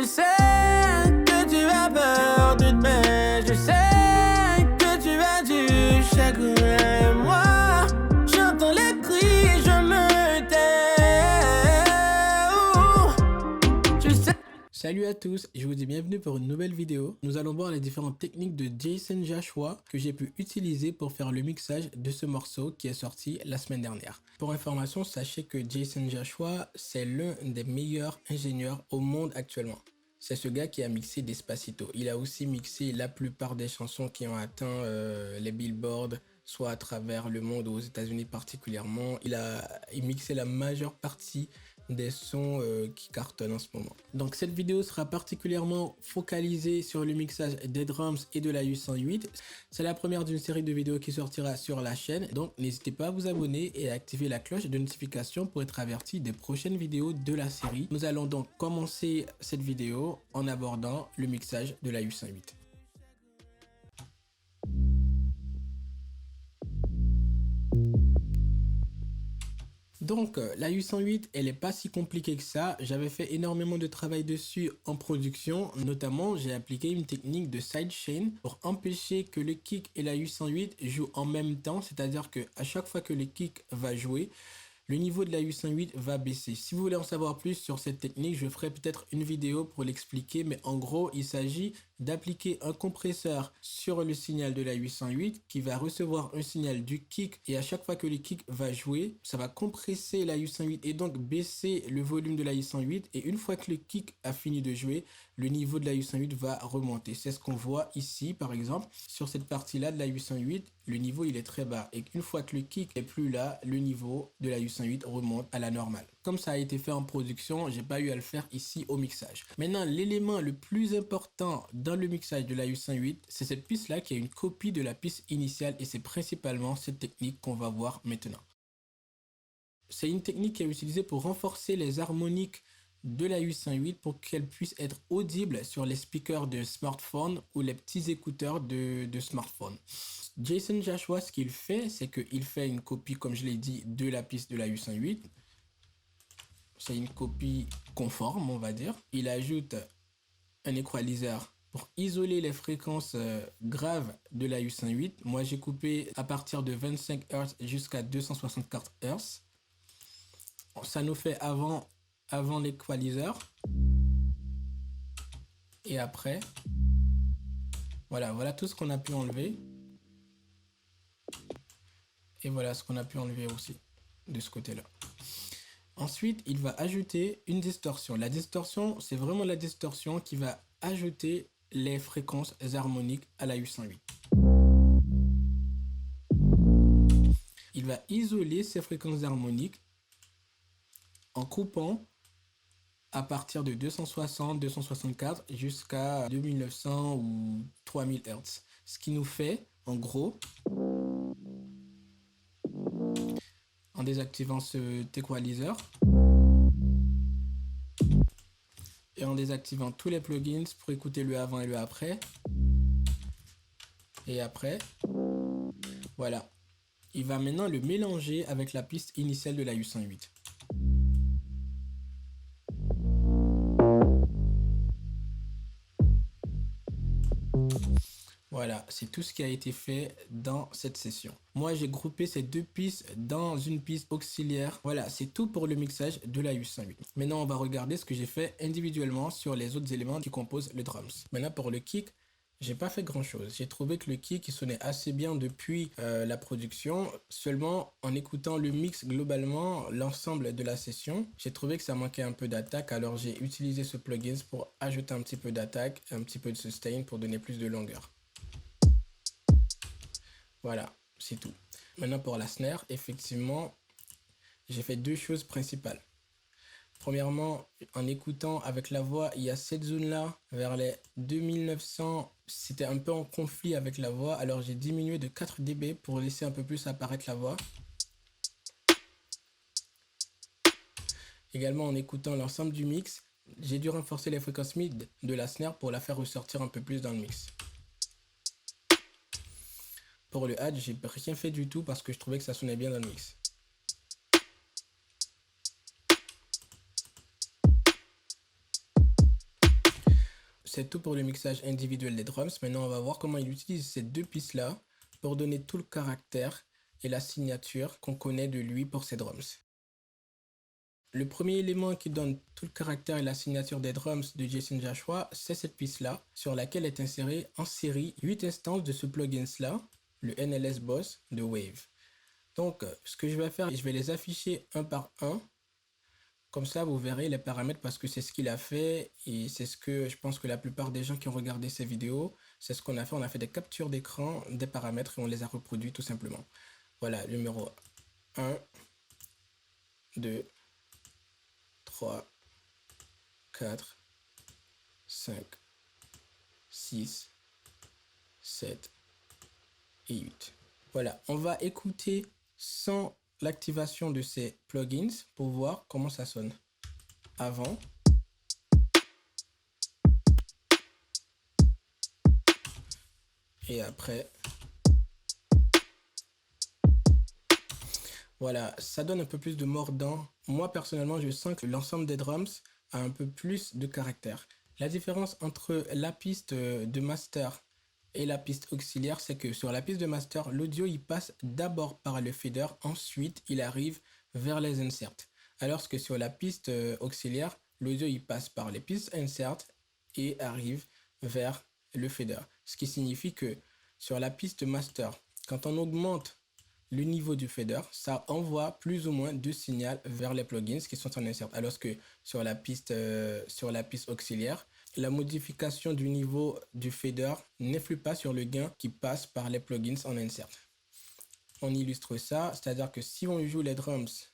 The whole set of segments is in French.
sais que tu as peur de demain. Je sais que tu as du chagrin. Moi, j'entends les cris, je me tais. Je sais. Salut à tous, je vous dis bienvenue pour une nouvelle vidéo. Nous allons voir les différentes techniques de Jason Joshua que j'ai pu utiliser pour faire le mixage de ce morceau qui est sorti la semaine dernière. Pour information, sachez que Jason Joshua, c'est l'un des meilleurs ingénieurs au monde actuellement. C'est ce gars qui a mixé Despacito. Il a aussi mixé la plupart des chansons qui ont atteint les billboards, soit à travers le monde ou aux États-Unis particulièrement. Il a mixé la majeure partie des sons qui cartonnent en ce moment. Donc cette vidéo sera particulièrement focalisée sur le mixage des drums et de la U108. C'est la première d'une série de vidéos qui sortira sur la chaîne, donc n'hésitez pas à vous abonner et à activer la cloche de notification pour être averti des prochaines vidéos de la série. Nous allons donc commencer cette vidéo en abordant le mixage de la U108. Donc la U108 elle n'est pas si compliquée que ça. J'avais fait énormément de travail dessus en production. Notamment j'ai appliqué une technique de sidechain pour empêcher que le kick et la U108 jouent en même temps. C'est-à-dire que à chaque fois que le kick va jouer, le niveau de la U108 va baisser. Si vous voulez en savoir plus sur cette technique, je ferai peut-être une vidéo pour l'expliquer. Mais en gros, il s'agit d'appliquer un compresseur sur le signal de la U108 qui va recevoir un signal du kick. Et à chaque fois que le kick va jouer, ça va compresser la U108 et donc baisser le volume de la U108. Et une fois que le kick a fini de jouer, le niveau de la U108 va remonter. C'est ce qu'on voit ici, par exemple. Sur cette partie-là de la U108, le niveau il est très bas. Et une fois que le kick est plus là, le niveau de la U108 remonte à la normale. Comme ça a été fait en production, j'ai pas eu à le faire ici au mixage. Maintenant, l'élément le plus important dans le mixage de la U108, c'est cette piste-là qui est une copie de la piste initiale et c'est principalement cette technique qu'on va voir maintenant. C'est une technique qui est utilisée pour renforcer les harmoniques de la U108 pour qu'elle puisse être audible sur les speakers de smartphone ou les petits écouteurs de smartphone. Jason Joshua, ce qu'il fait, c'est qu'il fait une copie, comme je l'ai dit, de la piste de la U108. C'est une copie conforme, on va dire. Il ajoute un équaliseur pour isoler les fréquences graves de la U108. Moi, j'ai coupé à partir de 25 Hz jusqu'à 264 Hz. Ça nous fait avant l'équaliseur. Et après, voilà tout ce qu'on a pu enlever. Et voilà ce qu'on a pu enlever aussi de ce côté-là. Ensuite, il va ajouter une distorsion. La distorsion, c'est vraiment la distorsion qui va ajouter les fréquences harmoniques à la U108. Il va isoler ces fréquences harmoniques en coupant à partir de 260, 264 jusqu'à 2900 ou 3000 Hz. Ce qui nous fait, en gros, en désactivant cet équaliseur et en désactivant tous les plugins pour écouter le avant et le après. Et après, voilà. Il va maintenant le mélanger avec la piste initiale de la U108. Voilà, c'est tout ce qui a été fait dans cette session. Moi, j'ai groupé ces deux pistes dans une piste auxiliaire. Voilà, c'est tout pour le mixage de la U108. Maintenant, on va regarder ce que j'ai fait individuellement sur les autres éléments qui composent le drums. Maintenant, pour le kick, j'ai pas fait grand chose. J'ai trouvé que le kick il sonnait assez bien depuis la production. Seulement, en écoutant le mix globalement, l'ensemble de la session, j'ai trouvé que ça manquait un peu d'attaque. Alors, j'ai utilisé ce plugin pour ajouter un petit peu d'attaque, un petit peu de sustain pour donner plus de longueur. Voilà, c'est tout. Maintenant pour la snare, effectivement, j'ai fait deux choses principales. Premièrement, en écoutant avec la voix, il y a cette zone-là, vers les 2900, c'était un peu en conflit avec la voix. Alors j'ai diminué de 4 dB pour laisser un peu plus apparaître la voix. Également en écoutant l'ensemble du mix, j'ai dû renforcer les fréquences mid de la snare pour la faire ressortir un peu plus dans le mix. Pour le add, j'ai rien fait du tout parce que je trouvais que ça sonnait bien dans le mix. c'est tout pour le mixage individuel des drums. Maintenant, on va voir comment il utilise ces deux pistes-là pour donner tout le caractère et la signature qu'on connaît de lui pour ses drums. Le premier élément qui donne tout le caractère et la signature des drums de Jason Joshua, c'est cette piste-là, sur laquelle est inséré en série 8 instances de ce plugin-là, le NLS Boss de Wave. Donc, ce que je vais faire, je vais les afficher un par un. Comme ça, vous verrez les paramètres parce que c'est ce qu'il a fait et c'est ce que je pense que la plupart des gens qui ont regardé ces vidéos, c'est ce qu'on a fait. On a fait des captures d'écran des paramètres et on les a reproduits tout simplement. Voilà, numéro 1, 2, 3, 4, 5, 6, 7 et 8. Voilà, on va écouter sans l'activation de ces plugins pour voir comment ça sonne. Avant. Et après. Voilà, ça donne un peu plus de mordant. Moi, personnellement, je sens que l'ensemble des drums a un peu plus de caractère. La différence entre la piste de master et la piste auxiliaire, c'est que sur la piste de master, l'audio il passe d'abord par le fader, ensuite il arrive vers les inserts. Alors que sur la piste auxiliaire, l'audio il passe par les pistes insert et arrive vers le fader. Ce qui signifie que sur la piste master, quand on augmente le niveau du fader, ça envoie plus ou moins de signal vers les plugins qui sont en insert. Alors que sur la piste auxiliaire, la modification du niveau du fader n'influe pas sur le gain qui passe par les plugins en insert. On illustre ça, c'est-à-dire que si on joue les drums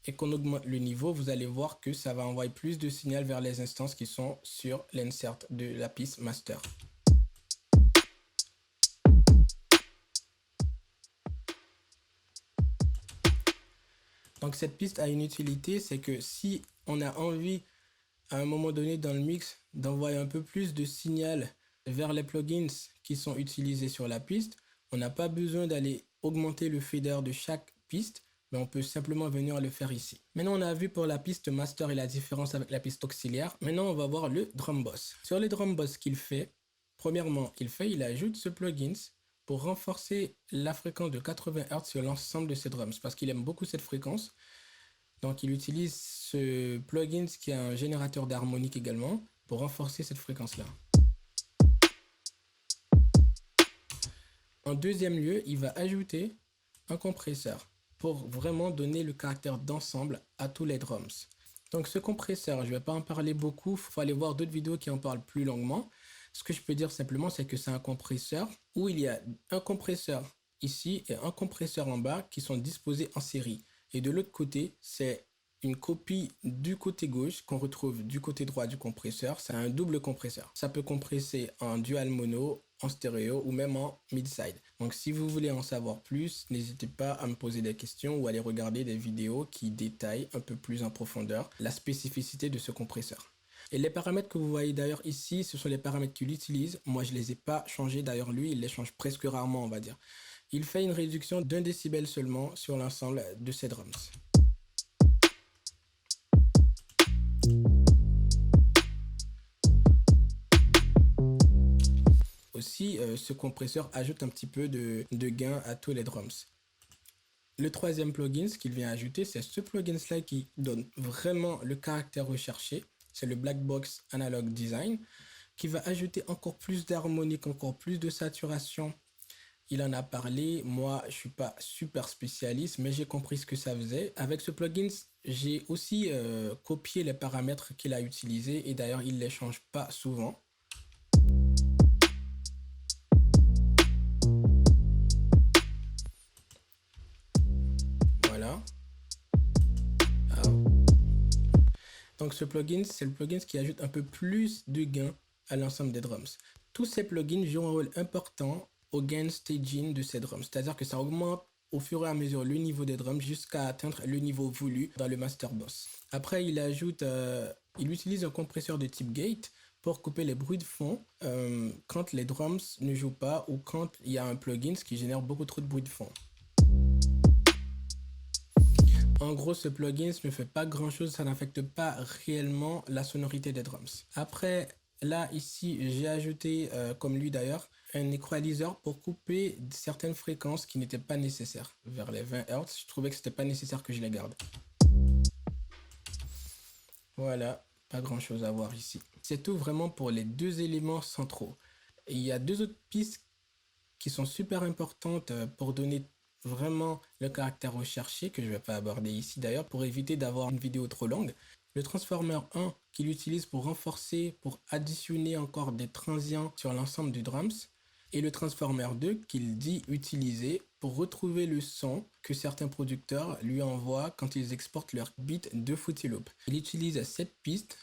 et qu'on augmente le niveau, vous allez voir que ça va envoyer plus de signal vers les instances qui sont sur l'insert de la piste master. Donc cette piste a une utilité, c'est que si on a envie à un moment donné dans le mix d'envoyer un peu plus de signal vers les plugins qui sont utilisés sur la piste, on n'a pas besoin d'aller augmenter le fader de chaque piste, mais on peut simplement venir le faire ici. Maintenant, on a vu pour la piste master et la différence avec la piste auxiliaire. Maintenant, on va voir le drum boss. Sur le drum boss qu'il fait, premièrement, il ajoute ce plugin pour renforcer la fréquence de 80 Hz sur l'ensemble de ses drums, parce qu'il aime beaucoup cette fréquence. Donc, il utilise ce plugin qui a un générateur d'harmonique également pour renforcer cette fréquence-là. En deuxième lieu, il va ajouter un compresseur pour vraiment donner le caractère d'ensemble à tous les drums. Donc, ce compresseur, je ne vais pas en parler beaucoup. Il faut aller voir d'autres vidéos qui en parlent plus longuement. Ce que je peux dire simplement, c'est que c'est un compresseur où il y a un compresseur ici et un compresseur en bas qui sont disposés en série. Et de l'autre côté, c'est une copie du côté gauche qu'on retrouve du côté droit du compresseur. C'est un double compresseur. Ça peut compresser en dual mono, en stéréo ou même en mid-side. Donc si vous voulez en savoir plus, n'hésitez pas à me poser des questions ou à aller regarder des vidéos qui détaillent un peu plus en profondeur la spécificité de ce compresseur. Et les paramètres que vous voyez d'ailleurs ici, ce sont les paramètres qu'il utilise. Moi, je ne les ai pas changés. D'ailleurs, lui, il les change presque rarement, on va dire. Il fait une réduction d'1 décibel seulement sur l'ensemble de ses drums. Aussi, ce compresseur ajoute un petit peu de gain à tous les drums. Le troisième plugin qu'il vient ajouter, c'est ce plugin-là qui donne vraiment le caractère recherché. C'est le Black Box Analog Design qui va ajouter encore plus d'harmonique, encore plus de saturation. Il en a parlé. Moi, je suis pas super spécialiste, mais j'ai compris ce que ça faisait. Avec ce plugin, j'ai aussi copié les paramètres qu'il a utilisés et d'ailleurs, il les change pas souvent. Voilà. Donc ce plugin, c'est le plugin qui ajoute un peu plus de gain à l'ensemble des drums. Tous ces plugins jouent un rôle important au gain staging de ces drums. C'est-à-dire que ça augmente au fur et à mesure le niveau des drums jusqu'à atteindre le niveau voulu dans le master boss. Après, il utilise un compresseur de type gate pour couper les bruits de fond quand les drums ne jouent pas ou quand il y a un plugin qui génère beaucoup trop de bruit de fond. En gros, ce plugin ne fait pas grand chose, ça n'affecte pas réellement la sonorité des drums. Après, là, ici, j'ai ajouté, comme lui d'ailleurs, un équaliseur pour couper certaines fréquences qui n'étaient pas nécessaires. Vers les 20 Hz, je trouvais que c'était pas nécessaire que je les garde. Voilà, pas grand chose à voir ici. C'est tout vraiment pour les deux éléments centraux. Et il y a deux autres pistes qui sont super importantes pour donner vraiment le caractère recherché, que je ne vais pas aborder ici d'ailleurs, pour éviter d'avoir une vidéo trop longue. Le transformer 1 qu'il utilise pour renforcer, pour additionner encore des transients sur l'ensemble du drums. Et le transformer 2 qu'il dit utiliser pour retrouver le son que certains producteurs lui envoient quand ils exportent leurs beats de Fruity Loop. Il utilise cette piste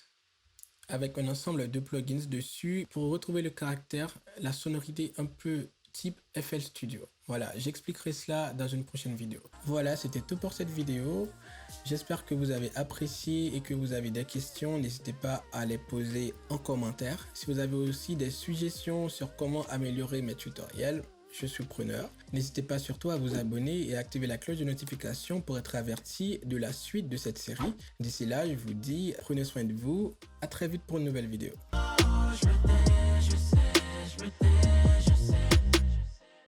avec un ensemble de plugins dessus pour retrouver le caractère, la sonorité un peu type FL Studio. Voilà, j'expliquerai cela dans une prochaine vidéo. Voilà, c'était tout pour cette vidéo. J'espère que vous avez apprécié et que vous avez des questions. N'hésitez pas à les poser en commentaire. Si vous avez aussi des suggestions sur comment améliorer mes tutoriels, je suis preneur. N'hésitez pas surtout à vous abonner et à activer la cloche de notification pour être averti de la suite de cette série. D'ici là, je vous dis, prenez soin de vous. À très vite pour une nouvelle vidéo.